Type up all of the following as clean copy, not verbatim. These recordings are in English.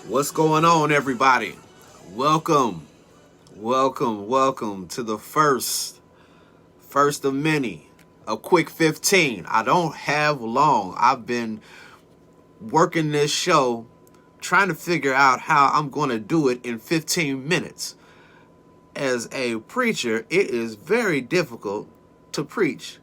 What's going on, everybody? Welcome, welcome to the first of many, a quick 15. I don't have long. I've been working this show, trying to figure out how I'm going to do it in 15 minutes. As a preacher, it is very difficult to preach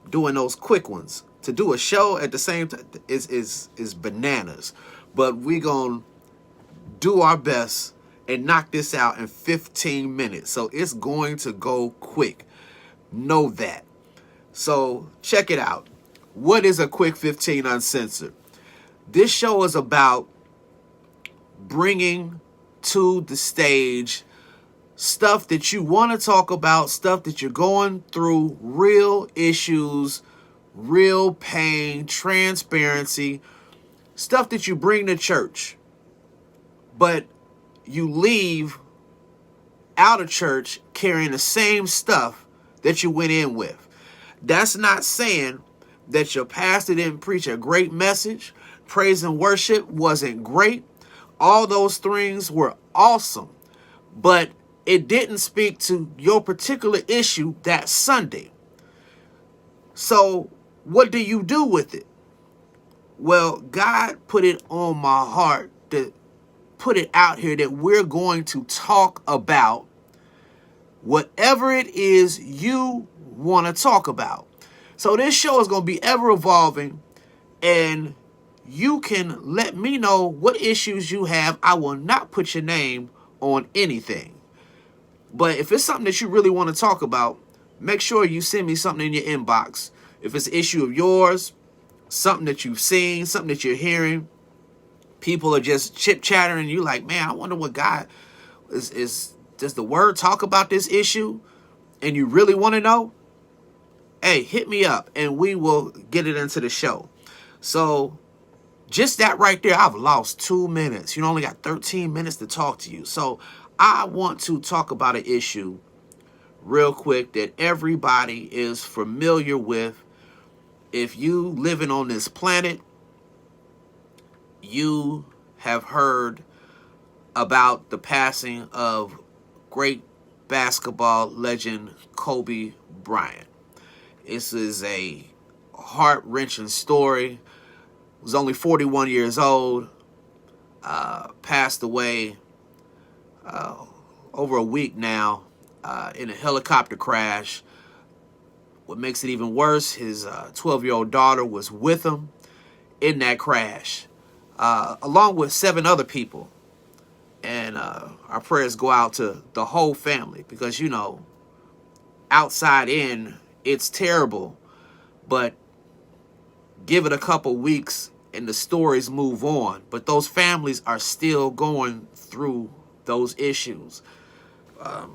doing those quick ones. To do a show at the same time is bananas. But we gonna do our best and knock this out in 15 minutes. So it's going to go quick. Know that. So check it out. What is a quick 15 Uncensored? This show is about bringing to the stage stuff that you want to talk about, stuff that you're going through, real issues, real pain, transparency, stuff that you bring to church, but you leave out of church carrying the same stuff that you went in with. That's not saying that your pastor didn't preach a great message. Praise and worship wasn't great. All those things were awesome, but it didn't speak to your particular issue that Sunday. So what do you do with it? Well, God put it on my heart to put it out here that we're going to talk about whatever it is you want to talk about. So this show is going to be ever evolving, and you can let me know what issues you have. I will not put your name on anything. But if it's something that you really want to talk about, make sure you send me something in your inbox. If it's an issue of yours, something that you've seen, something that you're hearing, people are just chit-chattering, you like, man, I wonder what God is does the word talk about this issue? And you really want to know? Hey, hit me up and we will get it into the show. So just that right there, I've lost 2 minutes. You only got 13 minutes to talk to you. So I want to talk about an issue real quick that everybody is familiar with. If you living on this planet, you have heard about the passing of great basketball legend Kobe Bryant. This is a heart-wrenching story. He was only 41 years old, passed away over a week now in a helicopter crash. What makes it even worse, his 12-year-old daughter was with him in that crash, along with 7 other people. And our prayers go out to the whole family because, you know, outside in, it's terrible. But give it a couple weeks and the stories move on. But those families are still going through those issues.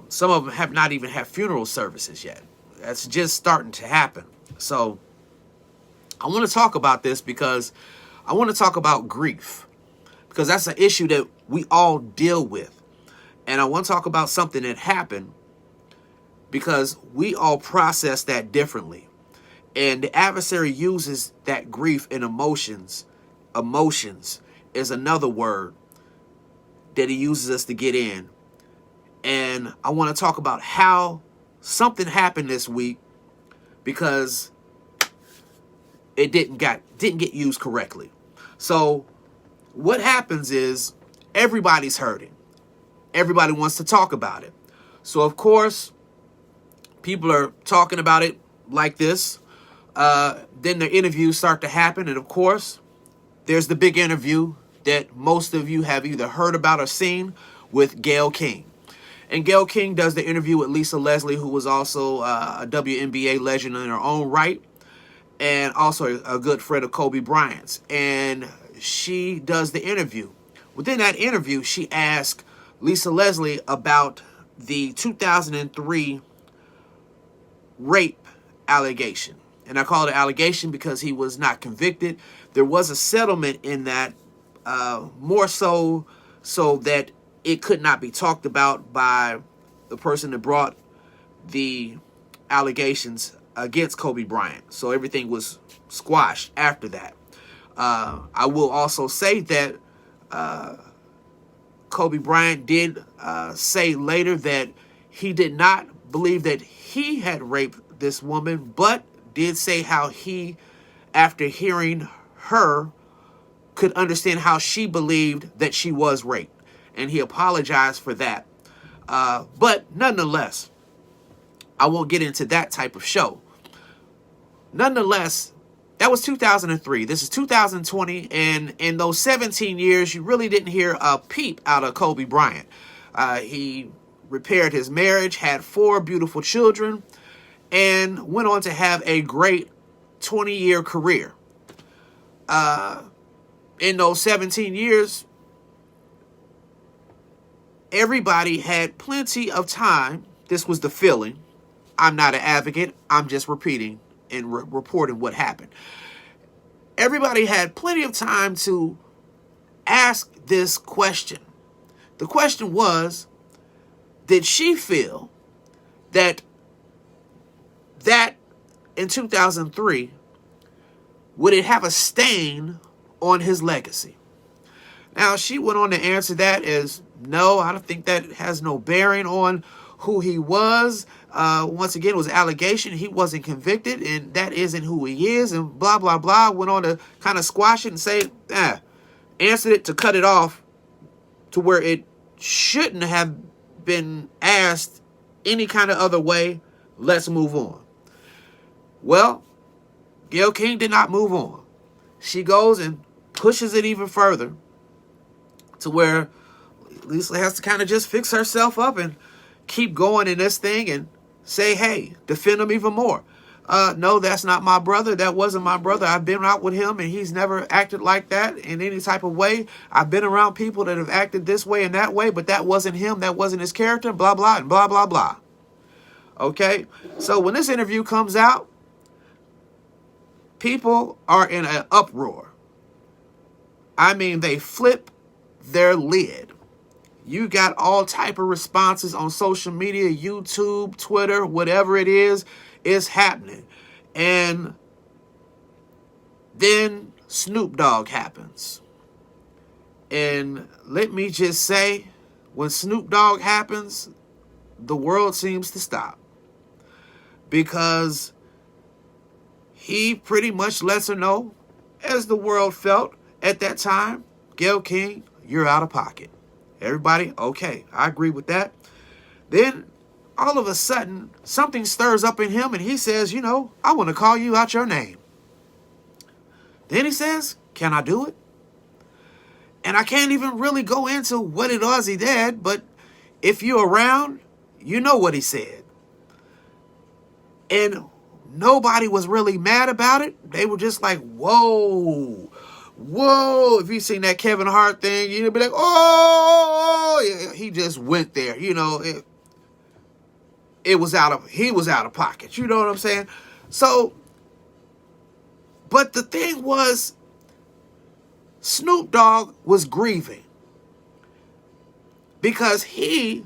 Some of them have not even had funeral services yet. That's just starting to happen. So I want to talk about this because I want to talk about grief, because that's an issue that we all deal with. And I want to talk about something that happened because we all process that differently. And the adversary uses that grief and emotions. Emotions is another word that he uses us to get in. And I want to talk about how something happened this week because it didn't get used correctly. So what happens is everybody's hurting. Everybody wants to talk about it. So of course, people are talking about it like this. Then the interviews start to happen. And of course, there's the big interview that most of you have either heard about or seen with Gayle King. And Gayle King does the interview with Lisa Leslie, who was also a WNBA legend in her own right, and also a good friend of Kobe Bryant's. And she does the interview. Within that interview, she asked Lisa Leslie about the 2003 rape allegation. And I call it an allegation because he was not convicted. There was a settlement in that, more so that it could not be talked about by the person that brought the allegations against Kobe Bryant. So everything was squashed after that. I will also say that Kobe Bryant did say later that he did not believe that he had raped this woman, but did say how he, after hearing her, could understand how she believed that she was raped. And he apologized for that. But nonetheless, I won't get into that type of show. Nonetheless, that was 2003. This is 2020. And in those 17 years, you really didn't hear a peep out of Kobe Bryant. He repaired his marriage, had 4 beautiful children, and went on to have a great 20-year career. In those 17 years, everybody had plenty of time. This was the feeling. I'm not an advocate. I'm just repeating and reporting what happened. Everybody had plenty of time to ask this question. The question was, did she feel that in 2003, would it have a stain on his legacy? Now, she went on to answer that as, no, I don't think that has no bearing on who he was. Once again, it was an allegation. He wasn't convicted, and that isn't who he is, and blah, blah, blah. Went on to kind of squash it and say, answered it to cut it off to where it shouldn't have been asked any kind of other way. Let's move on. Well, Gayle King did not move on. She goes and pushes it even further to where Lisa has to kind of just fix herself up and keep going in this thing and say, hey, defend him even more. No, that's not my brother. That wasn't my brother. I've been out with him and he's never acted like that in any type of way. I've been around people that have acted this way and that way, but that wasn't him. That wasn't his character, blah, blah, and blah, blah, blah. Okay? So when this interview comes out, people are in an uproar. I mean, they flip their lid. You got all type of responses on social media, YouTube, Twitter, whatever it is happening. And then Snoop Dogg happens. And let me just say, when Snoop Dogg happens, the world seems to stop. Because he pretty much lets her know, as the world felt at that time, Gayle King, you're out of pocket. Everybody, okay, I agree with that. Then, all of a sudden, something stirs up in him and he says, I want to call you out your name. Then he says, can I do it? And I can't even really go into what it was he did, but if you're around, you know what he said. And nobody was really mad about it. They were just like, whoa. If you seen that Kevin Hart thing, you'd be like, oh, he just went there. He was out of pocket. You know what I'm saying? So, but the thing was, Snoop Dogg was grieving because he,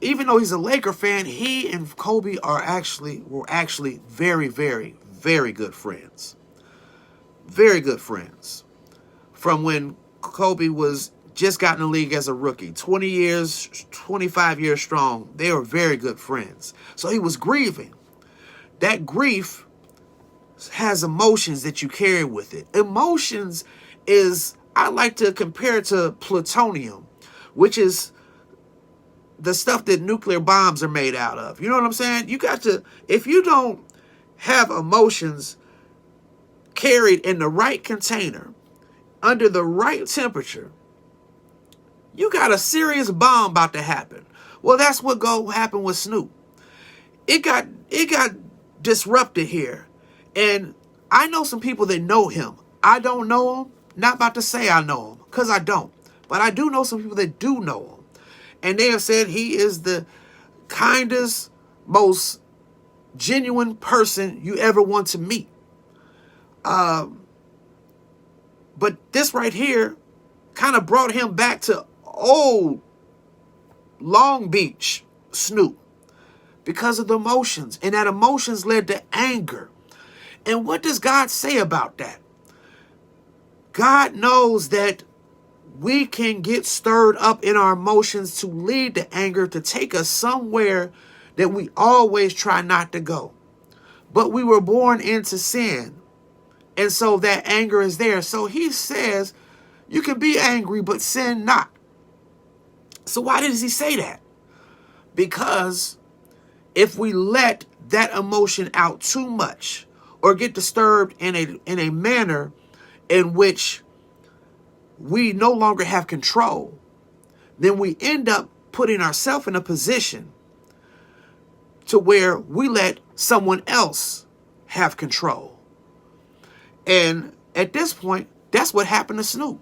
even though he's a Laker fan, he and Kobe were actually very, very, very good friends. Very good friends. From when Kobe was just got in the league as a rookie, 20 years, 25 years strong, they were very good friends. So he was grieving. That grief has emotions that you carry with it. Emotions is, I like to compare it to plutonium, which is the stuff that nuclear bombs are made out of. You know what I'm saying? You got to, if you don't have emotions carried in the right container, under the right temperature, you got a serious bomb about to happen. Well, that's what happened with Snoop. It got disrupted here. And I know some people that know him. I don't know him. Not about to say I know him, because I don't. But I do know some people that do know him. And they have said he is the kindest, most genuine person you ever want to meet. But this right here kind of brought him back to old Long Beach Snoop because of the emotions. And that emotions led to anger. And what does God say about that? God knows that we can get stirred up in our emotions to lead to anger, to take us somewhere that we always try not to go. But we were born into sin. And so that anger is there. So he says, you can be angry, but sin not. So why does he say that? Because if we let that emotion out too much or get disturbed in a manner in which we no longer have control, then we end up putting ourselves in a position to where we let someone else have control. And at this point, that's what happened to Snoop.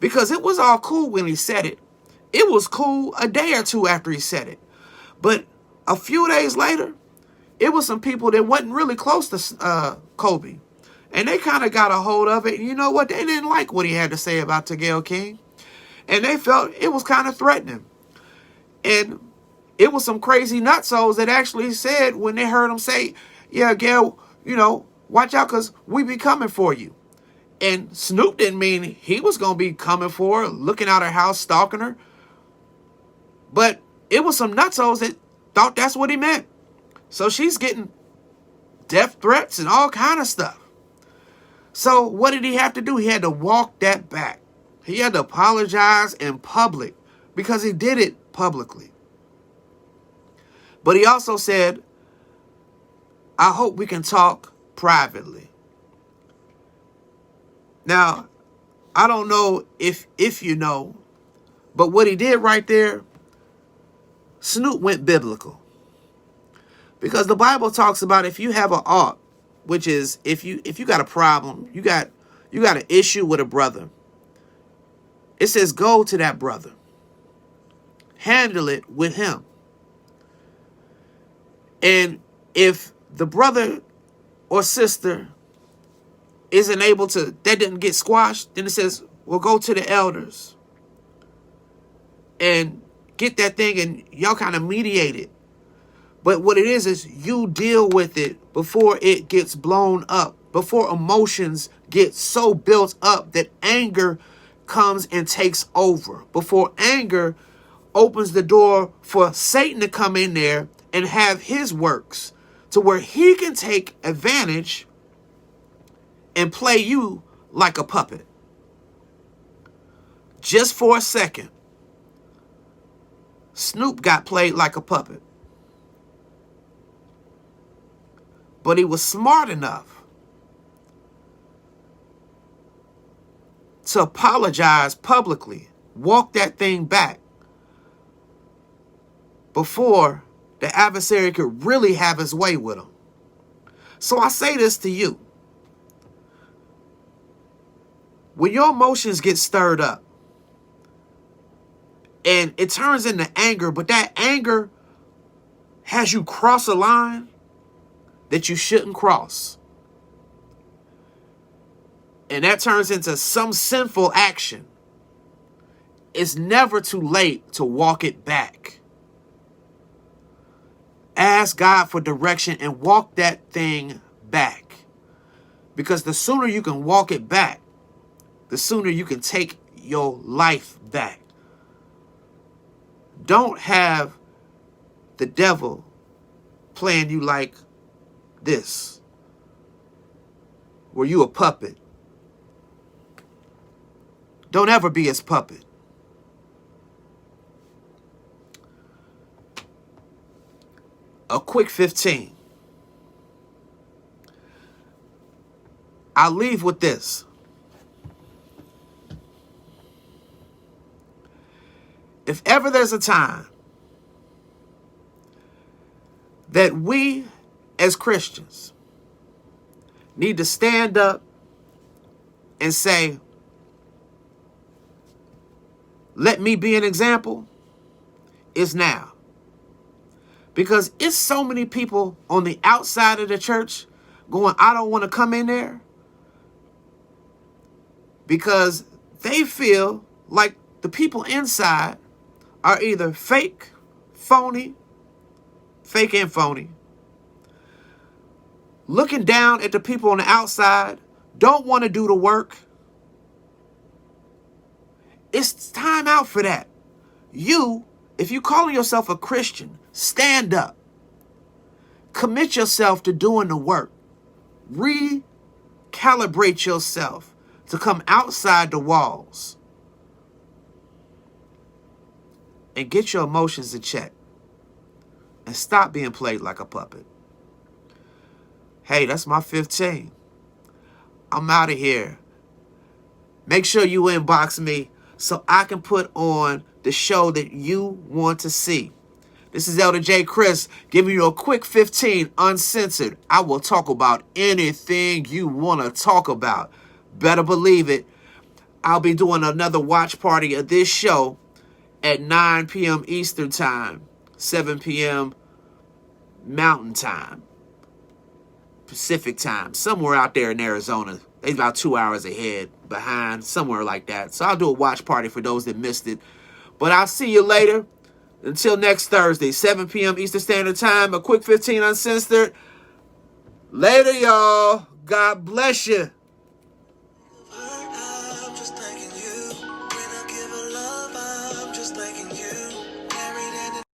Because it was all cool when he said it. It was cool a day or two after he said it. But a few days later, it was some people that wasn't really close to Kobe. And they kind of got a hold of it. And you know what? They didn't like what he had to say about Gayle King. And they felt it was kind of threatening. And it was some crazy nutsos that actually said when they heard him say, yeah, Gayle, watch out because we be coming for you. And Snoop didn't mean he was going to be coming for her, looking out her house, stalking her. But it was some nutsos that thought that's what he meant. So she's getting death threats and all kind of stuff. So what did he have to do? He had to walk that back. He had to apologize in public because he did it publicly. But he also said, I hope we can talk privately. Now, I don't know if you know, but what he did right there, Snoop went biblical. Because the Bible talks about if you have an ought, which is if you got a problem, you got an issue with a brother. It says go to that brother. Handle it with him. And if the brother or sister isn't able to, that didn't get squashed, then it says, well, go to the elders and get that thing and y'all kind of mediate it. But what it is you deal with it before it gets blown up, before emotions get so built up that anger comes and takes over, before anger opens the door for Satan to come in there and have his works to where he can take advantage and play you like a puppet. Just for a second, Snoop got played like a puppet. But he was smart enough to apologize publicly, walk that thing back before the adversary could really have his way with him. So I say this to you. When your emotions get stirred up and it turns into anger, but that anger has you cross a line that you shouldn't cross, and that turns into some sinful action, it's never too late to walk it back. Ask God for direction and walk that thing back. Because the sooner you can walk it back, the sooner you can take your life back. Don't have the devil playing you like this, were you a puppet? Don't ever be his puppet. A quick 15. I'll leave with this. If ever there's a time that we as Christians need to stand up and say, let me be an example, is now. Because it's so many people on the outside of the church going, I don't want to come in there, because they feel like the people inside are either fake and phony, looking down at the people on the outside, don't want to do the work, It's time out for that. If you calling yourself a Christian, stand up. Commit yourself to doing the work. Recalibrate yourself to come outside the walls and get your emotions in check and stop being played like a puppet. Hey, that's my 15. I'm out of here. Make sure you inbox me so I can put on the show that you want to see. This is elderjaychris giving you a quick 15 uncensored. I will talk about anything you want to talk about. Better believe it. I'll be doing another watch party of this show at 9 p.m. Eastern Time, 7 p.m. Mountain Time, Pacific Time, somewhere out there in Arizona. They're about 2 hours ahead, behind, somewhere like that. So I'll do a watch party for those that missed it. But I'll see you later. Until next Thursday, 7 p.m. Eastern Standard Time, a quick 15 uncensored. Later, y'all. God bless you.